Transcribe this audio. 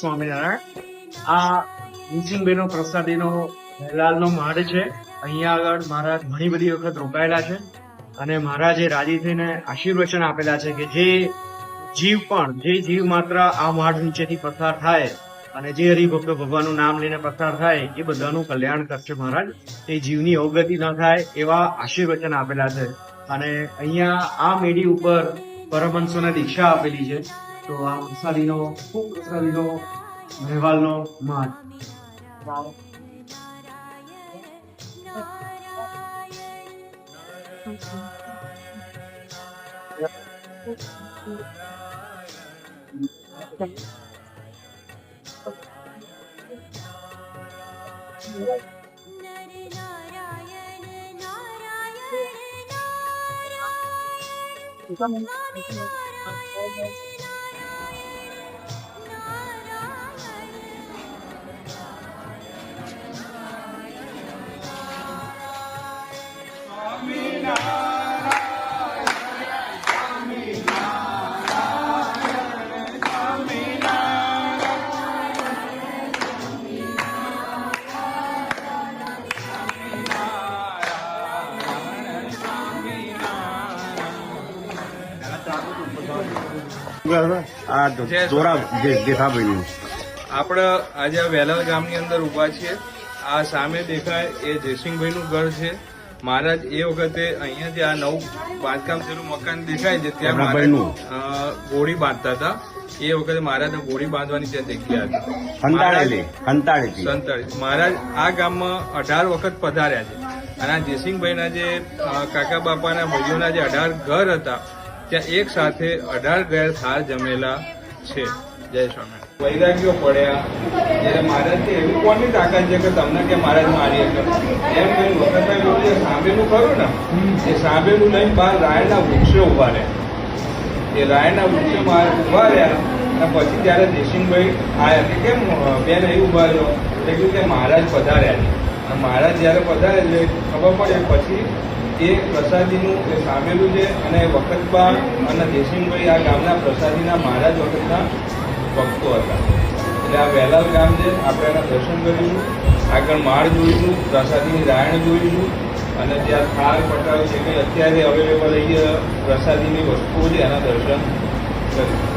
સ્વામિનારાયણ. આ નીચિંગભાઈનો પ્રસાદીનો મહેલાલનો માળ છે. અહીંયા આગળ મહારાજ ઘણી બધી વખત રોકાયેલા છે અને મહારાજે રાજી થઈને આશીર્વચન આપેલા છે કે જે જીવ માત્ર આ માળ નીચેથી પસાર થાય અને જે હરિભક્તો ભગવાનનું નામ લઈને પસાર થાય એ બધાનું કલ્યાણ કરશે મહારાજ. એ જીવની અવગતિ ન થાય એવા આશીર્વચન આપેલા છે. અને અહીંયા આ મેડી ઉપર પરમહંસોને દીક્ષા આપેલી છે. તો આ પ્રસાદીનો મહેવાલનો માળ. આપણે આજે વેલાલ ગામની અંદર ઉભા છીએ. આ સામે દેખાય એ જયસિંહભાઈનું ઘર છે. મહારાજ એ વખતે અહીંયા જે આ નવું બાંધકામ થયેલું મકાન દેખાય છે ત્યાં મહારાજ ગોળી બાંધતા હતા. એ વખતે મહારાજને ગોળી બાંધવાની ત્યાં જગ્યા હતી સંતાળી. મહારાજ આ ગામમાં 18 વખત પધાર્યા છે અને આ જયસિંહભાઈના જે કાકા બાપાના ભાઈઓના જે 18 ઘર હતા ત્યાં એક સાથે 18 ઘર થાળ જમેલા છે. જય સ્વામી. વૈરાગ્યો પડ્યા જયારે મહારાજ એવી કોની તાકાત છે કે તમને કે મહારાજ મારી એમ કઈ વખતભાઈ બોલું જે સાંભેલું ખરું ને એ સાંભેલું લઈને બહાર રાયના વૃક્ષો ઉભા રહ્યા. એ રાયના વૃક્ષો ઉભા રહ્યા અને પછી ત્યારે જયસિંહભાઈ આવ્યા કે કેમ બેન અહીં ઉભા રહ્યો એટલે કહ્યું કે મહારાજ પધાર્યા છે. અને મહારાજ જયારે પધારે એટલે ખબર પડે પછી એ પ્રસાદીનું એ સાંભેલું છે અને વખતબા અને જયસિંહભાઈ આ ગામના પ્રસાદીના મહારાજ વખતના ભક્તો હતા. એટલે આ વેલાલ ગામ છે. આપણે એના દર્શન કરીશું, આગળ માળ જોઈશું, પ્રસાદીની રાયણ જોઈશું અને જ્યાં થાળ પટાવ જે કંઈ અત્યારે અવેલેબલ પ્રસાદીની વસ્તુઓ છે એના દર્શન કરીશું.